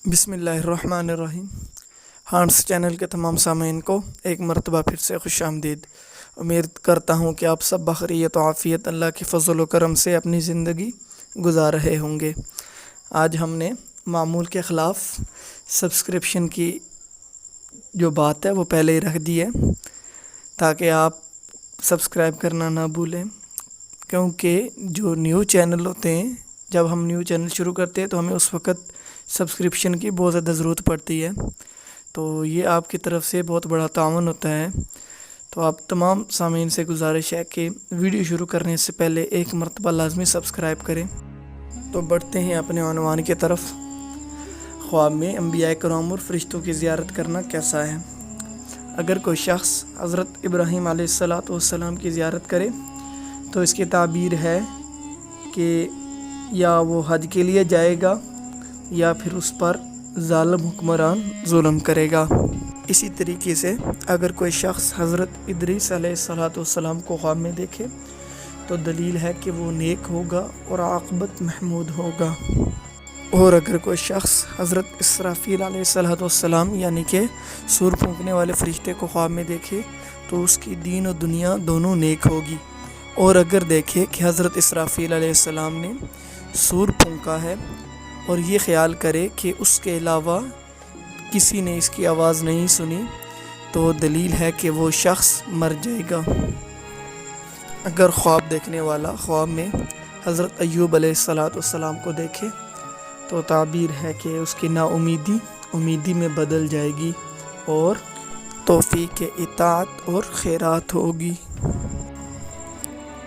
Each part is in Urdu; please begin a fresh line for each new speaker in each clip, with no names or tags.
بسم اللہ الرحمن الرحیم۔ ہارنس چینل کے تمام سامعین کو ایک مرتبہ پھر سے خوش آمدید۔ امید کرتا ہوں کہ آپ سب بخیریت و عافیت اللہ کے فضل و کرم سے اپنی زندگی گزار رہے ہوں گے۔ آج ہم نے معمول کے خلاف سبسکرپشن کی جو بات ہے وہ پہلے ہی رکھ دی ہے تاکہ آپ سبسکرائب کرنا نہ بھولیں، کیونکہ جو نیو چینل ہوتے ہیں، جب ہم نیو چینل شروع کرتے ہیں تو ہمیں اس وقت سبسکرپشن کی بہت زیادہ ضرورت پڑتی ہے، تو یہ آپ کی طرف سے بہت بڑا تعاون ہوتا ہے۔ تو آپ تمام سامعین سے گزارش ہے کہ ویڈیو شروع کرنے سے پہلے ایک مرتبہ لازمی سبسکرائب کریں۔ تو بڑھتے ہیں اپنے عنوان کی طرف۔ خواب میں انبیاء کرام اور فرشتوں کی زیارت کرنا کیسا ہے؟ اگر کوئی شخص حضرت ابراہیم علیہ السلام کی زیارت کرے تو اس کی تعبیر ہے کہ یا وہ حج کے لیے جائے گا یا پھر اس پر ظالم حکمران ظلم کرے گا۔ اسی طریقے سے اگر کوئی شخص حضرت ادریس علیہ السلام کو خواب میں دیکھے تو دلیل ہے کہ وہ نیک ہوگا اور عاقبت محمود ہوگا۔ اور اگر کوئی شخص حضرت اسرافیل علیہ السلام یعنی کہ سور پھونکنے والے فرشتے کو خواب میں دیکھے تو اس کی دین و دنیا دونوں نیک ہوگی۔ اور اگر دیکھے کہ حضرت اسرافیل علیہ السلام نے سور پھونکا ہے اور یہ خیال کرے کہ اس کے علاوہ کسی نے اس کی آواز نہیں سنی تو دلیل ہے کہ وہ شخص مر جائے گا۔ اگر خواب دیکھنے والا خواب میں حضرت ایوب علیہ السلام کو دیکھے تو تعبیر ہے کہ اس کی نا امیدی میں بدل جائے گی اور توفیق اطاعت اور خیرات ہوگی۔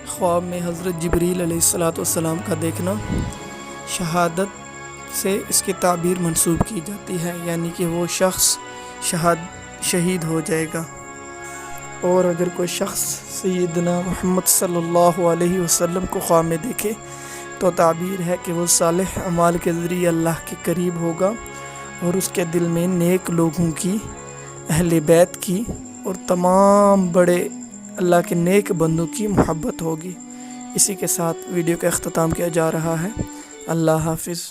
خواب میں حضرت جبریل علیہ السلام کا دیکھنا شہادت سے اس کی تعبیر منسوب کی جاتی ہے، یعنی کہ وہ شخص شہید ہو جائے گا۔ اور اگر کوئی شخص سیدنا محمد صلی اللہ علیہ وسلم کو خواب میں دیکھے تو تعبیر ہے کہ وہ صالح اعمال کے ذریعے اللہ کے قریب ہوگا اور اس کے دل میں نیک لوگوں کی، اہل بیت کی اور تمام بڑے اللہ کے نیک بندوں کی محبت ہوگی۔ اسی کے ساتھ ویڈیو کا اختتام کیا جا رہا ہے۔ اللہ حافظ۔